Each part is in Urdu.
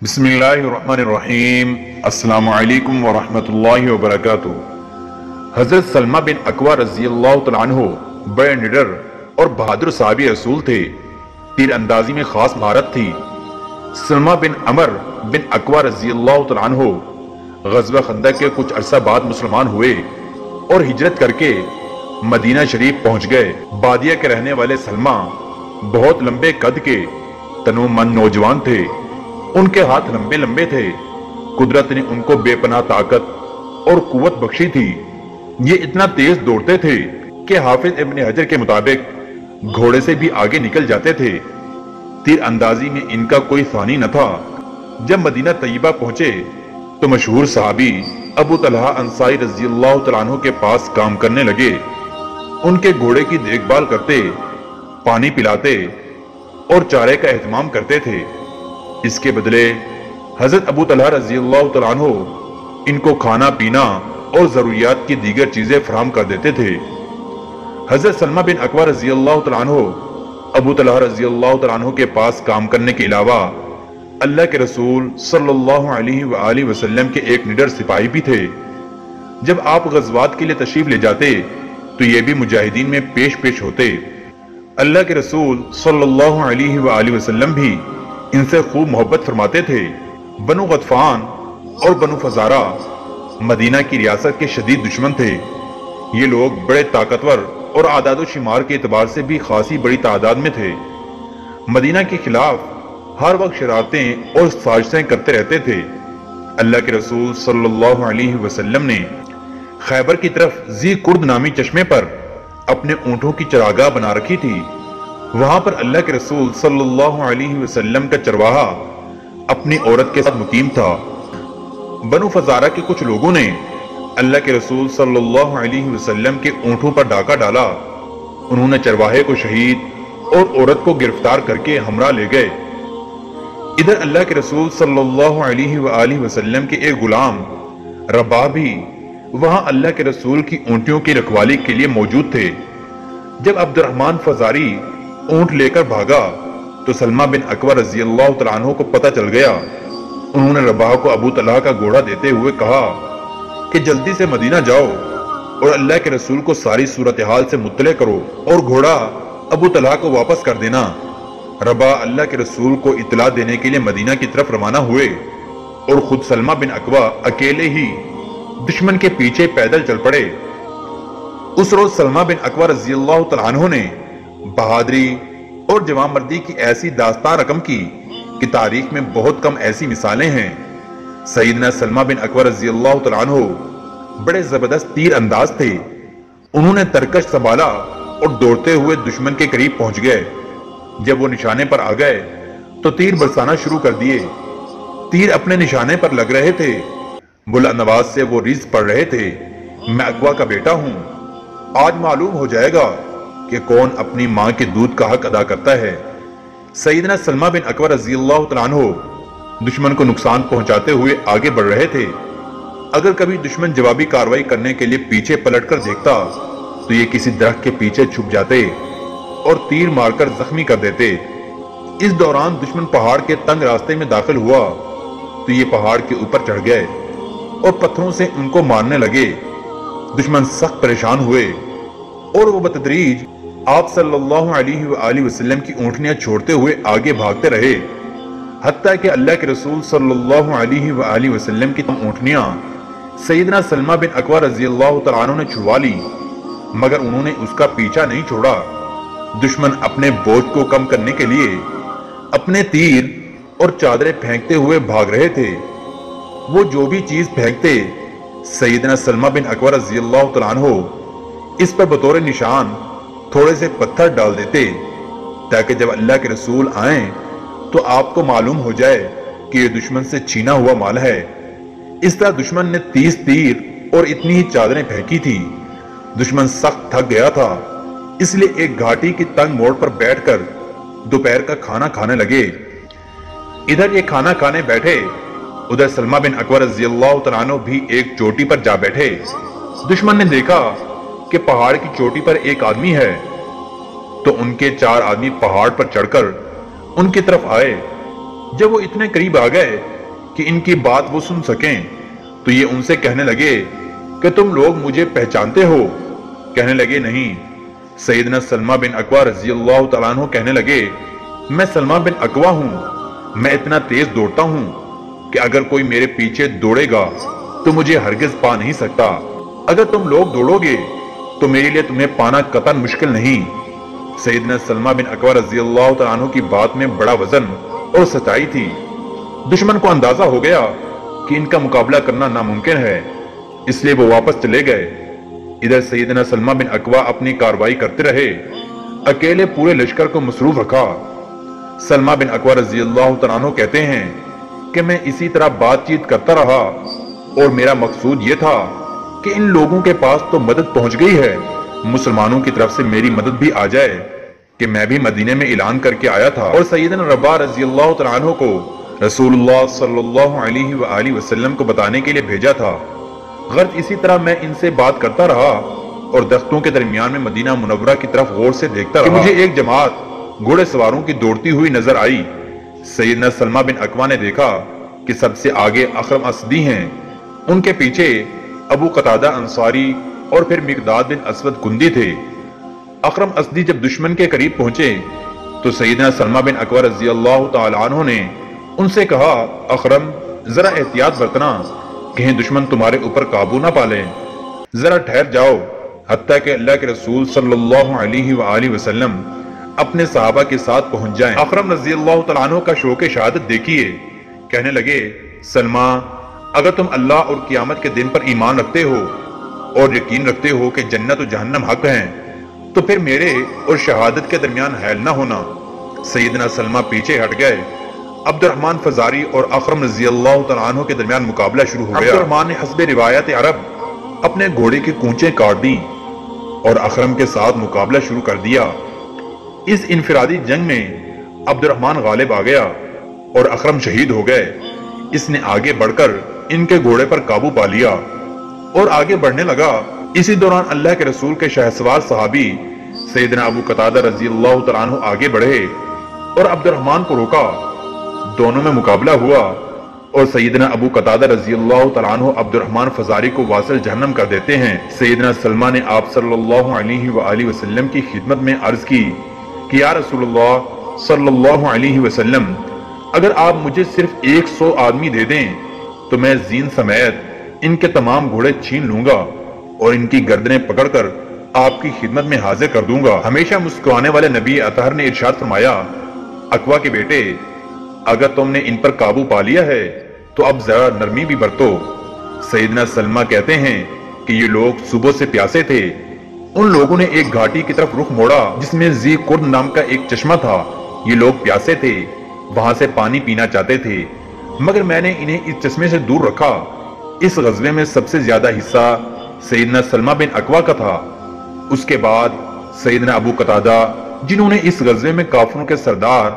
بسم اللہ الرحمن الرحیم۔ السلام علیکم ورحمۃ اللہ وبرکاتہ۔ حضرت سلمہ بن اکوع رضی اللہ تعالیٰ عنہ بڑے نڈر اور بہادر صحابی رسول تھے۔ تیر اندازی میں خاص مہارت تھی۔ سلمہ بن عمر بن اکوع رضی اللہ تعالیٰ عنہ غزوہ خندق کے کچھ عرصہ بعد مسلمان ہوئے اور ہجرت کر کے مدینہ شریف پہنچ گئے۔ بادیہ کے رہنے والے سلمہ بہت لمبے قد کے تنو من نوجوان تھے۔ ان کے ہاتھ لمبے لمبے تھے۔ قدرت نے ان کو بے پناہ طاقت اور قوت بخشی تھی۔ یہ اتنا تیز دوڑتے تھے کہ حافظ ابن حجر کے مطابق گھوڑے سے بھی آگے نکل جاتے تھے۔ تیر اندازی میں ان کا کوئی ثانی نہ تھا۔ جب مدینہ طیبہ پہنچے تو مشہور صحابی ابو طلحہ انصاری رضی اللہ تعالیٰ عنہ کے پاس کام کرنے لگے۔ ان کے گھوڑے کی دیکھ بھال کرتے، پانی پلاتے اور چارے کا اہتمام کرتے تھے۔ اس کے بدلے حضرت ابو طلحہ رضی اللہ تعالیٰ عنہ ان کو کھانا پینا اور ضروریات کی دیگر چیزیں فراہم کر دیتے تھے۔ حضرت سلمہ بن اکوع رضی اللہ تعالیٰ عنہ ابو طلحہ رضی اللہ تعالیٰ عنہ کے پاس کام کرنے کے علاوہ اللہ کے رسول صلی اللہ علیہ وآلہ وسلم کے ایک نڈر سپاہی بھی تھے۔ جب آپ غزوات کے لیے تشریف لے جاتے تو یہ بھی مجاہدین میں پیش ہوتے۔ اللہ کے رسول صلی اللہ علیہ وآلہ وسلم بھی ان سے خوب محبت فرماتے تھے۔ بنو غطفان اور بنو فزارہ مدینہ کی ریاست کے شدید دشمن تھے۔ یہ لوگ بڑے طاقتور اور اعداد و شمار کے اعتبار سے بھی خاصی بڑی تعداد میں تھے۔ مدینہ کے خلاف ہر وقت شرارتیں اور سازشیں کرتے رہتے تھے۔ اللہ کے رسول صلی اللہ علیہ وسلم نے خیبر کی طرف ذی کرد نامی چشمے پر اپنے اونٹوں کی چراگاہ بنا رکھی تھی۔ وہاں پر اللہ کے رسول صلی اللہ علیہ وسلم کا چرواہا اپنی عورت کے ساتھ مقیم تھا۔ بنو فزارہ کے کچھ لوگوں نے اللہ کے رسول صلی اللہ علیہ وسلم کے اونٹوں پر ڈاکہ ڈالا۔ انہوں نے چرواہے کو شہید اور عورت کو گرفتار کر کے ہمراہ لے گئے۔ ادھر اللہ کے رسول صلی اللہ علیہ وآلہ وسلم کے ایک غلام رباح بھی وہاں اللہ کے رسول کی اونٹیوں کی رکھوالی کے لیے موجود تھے۔ جب عبد الرحمن فزاری اونٹ لے کر بھاگا تو سلمہ بن اکوع رضی اللہ تعالیٰ عنہ کو پتہ چل گیا۔ انہوں نے رباح کو ابو طلحہ کا گھوڑا دیتے ہوئے کہا کہ جلدی سے مدینہ جاؤ اور اللہ کے رسول کو ساری صورتحال سے مطلع کرو اور گھوڑا ابو طلحہ کو واپس کر دینا۔ رباح اللہ کے رسول کو اطلاع دینے کے لیے مدینہ کی طرف روانہ ہوئے اور خود سلمہ بن اکوع اکیلے ہی دشمن کے پیچھے پیدل چل پڑے۔ اس روز سلمہ بن اکوع رضی اللہ تعالیٰ عنہ نے بہادری اور جوان مردی کی ایسی داستان رقم کی کہ تاریخ میں بہت کم ایسی مثالیں ہیں۔ سیدنا سلمہ بن اکوع رضی اللہ تعالیٰ عنہ بڑے زبردست تیر انداز تھے۔ انہوں نے ترکش سنبھالا اور دوڑتے ہوئے دشمن کے قریب پہنچ گئے۔ جب وہ نشانے پر آ گئے تو تیر برسانا شروع کر دیے۔ تیر اپنے نشانے پر لگ رہے تھے۔ بلند آواز سے وہ ریز پڑھ رہے تھے، میں اکوع کا بیٹا ہوں، آج معلوم ہو جائے گا کہ کون اپنی ماں کے دودھ کا حق ادا کرتا ہے۔ سیدنا سلمہ بن اکوع رضی اللہ تعالیٰ عنہ دشمن کو نقصان پہنچاتے ہوئے آگے بڑھ رہے تھے۔ اگر کبھی دشمن جوابی کارروائی کرنے کے لیے پیچھے پلٹ کر دیکھتا تو یہ کسی درخت کے پیچھے چھپ جاتے اور تیر مار کر زخمی کر دیتے۔ اس دوران دشمن پہاڑ کے تنگ راستے میں داخل ہوا تو یہ پہاڑ کے اوپر چڑھ گئے اور پتھروں سے ان کو مارنے لگے۔ دشمن سخت پریشان ہوئے اور وہ بتدریج آپ صلی اللہ علیہ وآلہ وسلم کی اونٹنیاں چھوڑتے ہوئے آگے بھاگتے رہے، حتیٰ کہ اللہ کے رسول صلی اللہ علیہ وآلہ وسلم کی اونٹنیاں سیدنا سلمہ بن اکوع رضی اللہ تعالیٰ عنہ نے چھڑوا لی، مگر انہوں نے اس کا پیچھا نہیں چھوڑا۔ دشمن اپنے بوجھ کو کم کرنے کے لیے اپنے تیر اور چادریں پھینکتے ہوئے بھاگ رہے تھے۔ وہ جو بھی چیز پھینکتے سیدنا سلمہ بن اکوع رضی اللہ تعالیٰ عنہ اس پر بطور نشان تھوڑے سے پتھر ڈال دیتے تاکہ جب اللہ کے رسول آئیں تو آپ کو معلوم ہو جائے کہ یہ دشمن سے چھینا ہوا مال ہے۔ اس طرح دشمن نے 30 تیر اور اتنی ہی چادریں پھینکی تھی۔ دشمن سخت تھک گیا تھا، اس لیے ایک گھاٹی کی تنگ موڑ پر بیٹھ کر دوپہر کا کھانا کھانے لگے۔ ادھر یہ کھانا کھانے بیٹھے، ادھر سلمہ بن اکوع رضی اللہ تعالیٰ عنہ بھی ایک چوٹی پر جا بیٹھے۔ دشمن نے دیکھا کہ پہاڑ کی چوٹی پر ایک آدمی ہے تو ان کے 4 آدمی پہاڑ پر چڑھ کر ان کی طرف آئے جب وہ اتنے قریب آ گئے کہ ان کی بات وہ سن سکیں تو یہ ان سے کہنے لگے کہ تم لوگ مجھے پہچانتے ہو؟ کہنے لگے نہیں۔ سیدنا سلمہ بن اکوع رضی اللہ تعالیٰ عنہ کہنے لگے میں سلمہ بن اکوع ہوں، میں اتنا تیز دوڑتا ہوں کہ اگر کوئی میرے پیچھے دوڑے گا تو مجھے ہرگز پا نہیں سکتا، اگر تم لوگ دوڑو گے تو میرے لیے تمہیں پانا قطعاً مشکل نہیں۔ سیدنا سلمہ بن اکوع رضی اللہ تعالیٰ عنہ کی بات میں بڑا وزن اور سچائی تھی۔ دشمن کو اندازہ ہو گیا کہ ان کا مقابلہ کرنا ناممکن ہے، اس لیے وہ واپس چلے گئے۔ ادھر سیدنا سلمہ بن اکوع اپنی کارروائی کرتے رہے، اکیلے پورے لشکر کو مصروف رکھا۔ سلمہ بن اکوع رضی اللہ تعالیٰ عنہ کہتے ہیں کہ میں اسی طرح بات چیت کرتا رہا اور میرا مقصود یہ تھا کہ ان لوگوں کے پاس تو مدد پہنچ گئی ہے، مسلمانوں کی طرف سے میری مدد بھی آ جائے، کہ میں بھی مدینے میں اعلان کر کے آیا تھا اور سیدنا رباح رضی اللہ تعالیٰ عنہ کو رسول اللہ صلی اللہ علیہ وآلہ وسلم کو بتانے کے لیے بھیجا تھا۔ غرض اسی طرح میں ان سے بات کرتا رہا اور درختوں کے درمیان میں مدینہ منورہ کی طرف غور سے دیکھتا رہا کہ مجھے ایک جماعت گھوڑے سواروں کی دوڑتی ہوئی نظر آئی۔ سیدنا سلمہ بن اکوع نے دیکھا کہ سب سے آگے اخرم اسدی ہیں، ان کے پیچھے ابو قتادہ انصاری اور پھر مقداد بن اسود گندی تھے۔ اخرم اسدی جب دشمن کے قریب پہنچے تو سیدنا سلمہ بن اکوع رضی اللہ تعالی عنہ نے ان سے کہا اخرم ذرا احتیاط برتنا، کہیں دشمن تمہارے اوپر قابو نہ پالے، ذرا ٹھہر جاؤ حتیٰ کہ اللہ کے رسول صلی اللہ علیہ وآلہ وسلم اپنے صحابہ کے ساتھ پہنچ جائیں۔ اخرم رضی اللہ تعالیٰ عنہ کا شوق شہادت دیکھیے، کہنے لگے سلمہ اگر تم اللہ اور قیامت کے دن پر ایمان رکھتے ہو اور یقین رکھتے ہو کہ جنت و جہنم حق ہیں تو پھر میرے اور شہادت کے درمیان حائل نہ ہونا۔ سیدنا سلمہ پیچھے ہٹ گئے۔ عبد الرحمن فزاری اور اخرم رضی اللہ تعالیٰ عنہ کے درمیان مقابلہ شروع ہو گیا۔ عبد الرحمن نے حسب روایت عرب اپنے گھوڑے کی کونچیں کاٹ دیں اور اخرم کے ساتھ مقابلہ شروع کر دیا۔ اس انفرادی جنگ میں عبد الرحمن غالب آ گیا اور اخرم شہید ہو گئے۔ اس نے آگے بڑھ کر ان کے گھوڑے پر قابو پا لیا اور آگے بڑھنے لگا۔ اسی دوران اللہ کے رسول کے شہسوار صحابی سیدنا ابو قتادہ رضی اللہ تعالیٰ عنہ آگے بڑھے اور عبد الرحمن کو روکا۔ دونوں میں مقابلہ ہوا اور سیدنا ابو قتادہ رضی اللہ تعالیٰ عنہ عبد الرحمن فزاری کو واصل جہنم کر دیتے ہیں۔ سیدنا سلمہ نے آپ صلی اللہ علیہ وآلہ وسلم کی خدمت میں عرض کی کہ یا رسول اللہ صلی اللہ علیہ وسلم اگر آپ مجھے صرف 100 آدمی دے دیں تو میں زین سمیت ان کے تمام گھوڑے چھین لوں گا اور ان کی گردنیں پکڑ کر آپ کی خدمت میں حاضر کر دوں گا۔ ہمیشہ مسکرانے والے نبی اطہر نے ارشاد فرمایا اکوع کے بیٹے اگر تم نے ان پر قابو پا لیا ہے تو اب ذرا نرمی بھی برتو۔ سیدنا سلمہ کہتے ہیں کہ یہ لوگ صبح سے پیاسے تھے، ان لوگوں نے ایک گھاٹی کی طرف رخ موڑا جس میں ذی قرن نام کا ایک چشمہ تھا۔ یہ لوگ پیاسے تھے، وہاں سے پانی پینا چاہتے تھے، مگر میں نے انہیں اس چشمے سے دور رکھا۔ اس غزوے میں سب سے زیادہ حصہ سیدنا سلمہ بن اکوع کا تھا، اس کے بعد سیدنا ابو قتادہ جنہوں نے اس غزوے میں کافروں کے سردار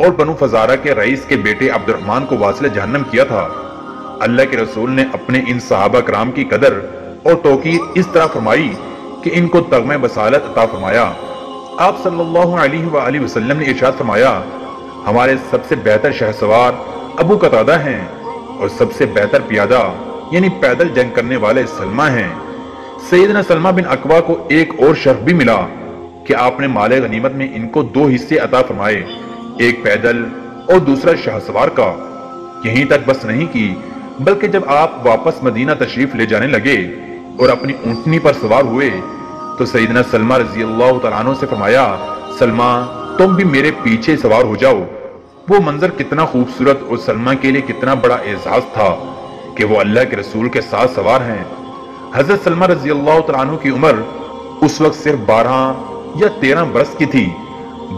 اور بنو فزارہ کے رئیس کے بیٹے عبد الرحمن کو واصل جہنم کیا تھا۔ اللہ کے رسول نے اپنے ان صحابہ کرام کی قدر اور توقیر اس طرح فرمائی کہ ان کو تغمہ بصالت عطا فرمایا۔ آپ صلی اللہ علیہ وآلہ وسلم نے ارشاد فرمایا ہمارے سب سے بہتر شہسوار ابو قتادہ ہیں اور سب سے بہتر پیادہ یعنی پیدل جنگ کرنے والے سلمہ ہیں۔ سیدنا سلمہ بن اکوع کو ایک اور شرف بھی ملا کہ آپ نے مال غنیمت میں ان کو 2 حصے عطا فرمائے، ایک پیدل اور دوسرا شہسوار کا۔ یہیں تک بس نہیں کی بلکہ جب آپ واپس مدینہ تشریف لے جانے لگے اور اپنی اونٹنی پر سوار ہوئے تو سیدنا سلمہ رضی اللہ تعالیٰ عنہ سے فرمایا سلمہ تم بھی میرے پیچھے سوار ہو جاؤ۔ وہ منظر کتنا خوبصورت اور سلمہ کے لیے کتنا بڑا اعزاز تھا کہ وہ اللہ کے رسول کے ساتھ سوار ہیں۔ حضرت سلمہ رضی اللہ تعالیٰ عنہ کی عمر اس وقت صرف 12 یا 13 برس کی تھی۔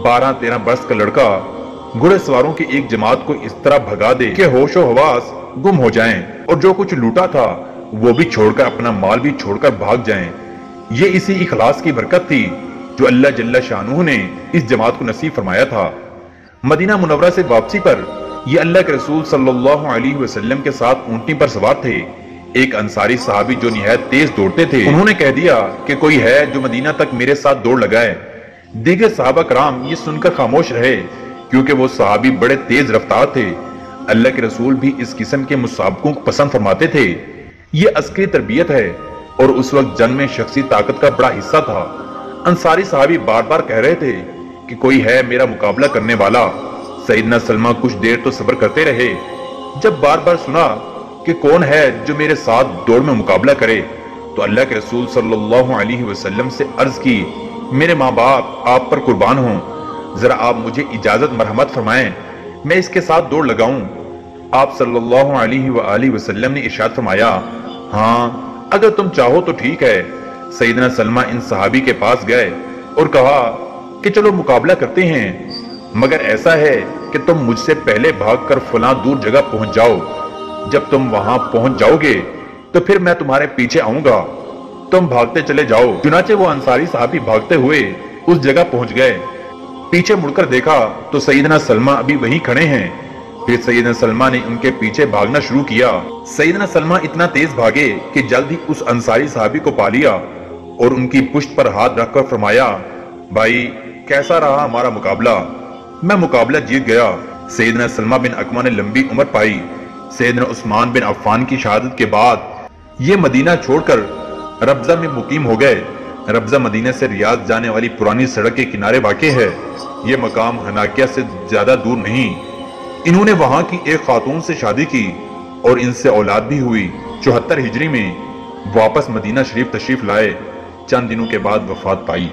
12-13 برس کا لڑکا گھوڑے سواروں کی ایک جماعت کو اس طرح بھگا دے کہ ہوش و حواس گم ہو جائیں اور جو کچھ لوٹا تھا وہ بھی چھوڑ کر اپنا مال بھی چھوڑ کر بھاگ جائیں۔ یہ اسی اخلاص کی برکت تھی جو اللہ جل شانہ نے اس جماعت کو نصیب فرمایا تھا۔ مدینہ منورہ سے واپسی پر یہ اللہ کے رسول صلی اللہ علیہ وسلم کے ساتھ اونٹنی پر سوار تھے۔ ایک انصاری صحابی جو نہایت تیز دوڑتے تھے انہوں نے کہہ دیا کہ کوئی ہے جو مدینہ تک میرے ساتھ دوڑ لگائے۔ دیگر صحابہ کرام یہ سن کر خاموش رہے۔ کیونکہ وہ صحابی بڑے تیز رفتار تھے۔ اللہ کے رسول بھی اس قسم کے مسابقوں کو پسند فرماتے تھے۔ یہ عسکری تربیت ہے اور اس وقت جنگ میں شخصی طاقت کا بڑا حصہ تھا۔ انصاری صحابی بار بار کہہ رہے تھے کہ کوئی ہے میرا مقابلہ کرنے والا۔ سیدنا سلمہ کچھ دیر تو صبر کرتے رہے۔ جب بار بار سنا کہ کون ہے جو میرے ساتھ دوڑ میں مقابلہ کرے تو اللہ کے رسول صلی اللہ علیہ وسلم سے عرض کی، میرے ماں باپ آپ پر قربان ہوں، ذرا آپ مجھے اجازت مرحمت فرمائیں، میں اس کے ساتھ دوڑ لگاؤں۔ آپ صلی اللہ علیہ وآلہ وسلم نے ارشاد فرمایا، ہاں اگر تم چاہو تو ٹھیک ہے۔ سیدنا سلمہ ان صحابی کے پاس گئے اور کہا کہ چلو مقابلہ کرتے ہیں، مگر ایسا ہے کہ تم مجھ سے پہلے بھاگ کر فلاں دور جگہ پہنچ جاؤ۔ جب تم وہاں پہنچ جاؤ گے تو پھر میں تمہارے پیچھے آؤں گا، تم بھاگتے چلے جاؤ۔ چنانچہ وہ انصاری صحابی بھاگتے ہوئے اس جگہ پہنچ گئے۔ پیچھے مڑ کر دیکھا تو سیدنا سلمہ ابھی وہیں کھڑے ہیں۔ پھر سیدنا سلمہ نے ان کے پیچھے بھاگنا شروع کیا۔ سیدنا سلمہ اتنا تیز بھاگے کہ جلد ہی اس انصاری صحابی کو پا لیا اور ان کی پشت پر ہاتھ رکھ کر فرمایا، بھائی کیسا رہا ہمارا مقابلہ؟ میں مقابلہ جیت گیا۔ سیدنا سلمہ بن اکوع نے لمبی عمر پائی۔ سیدنا عثمان بن عفان کی شہادت کے بعد یہ مدینہ چھوڑ کر ربضہ میں مقیم ہو گئے۔ ربضہ مدینہ سے ریاض جانے والی پرانی سڑک کے کنارے واقع ہے۔ یہ مقام حناکیہ سے زیادہ دور نہیں۔ انہوں نے وہاں کی ایک خاتون سے شادی کی اور ان سے اولاد بھی ہوئی۔ 74 ہجری میں واپس مدینہ شریف تشریف لائے، چند دنوں کے بعد وفات پائی۔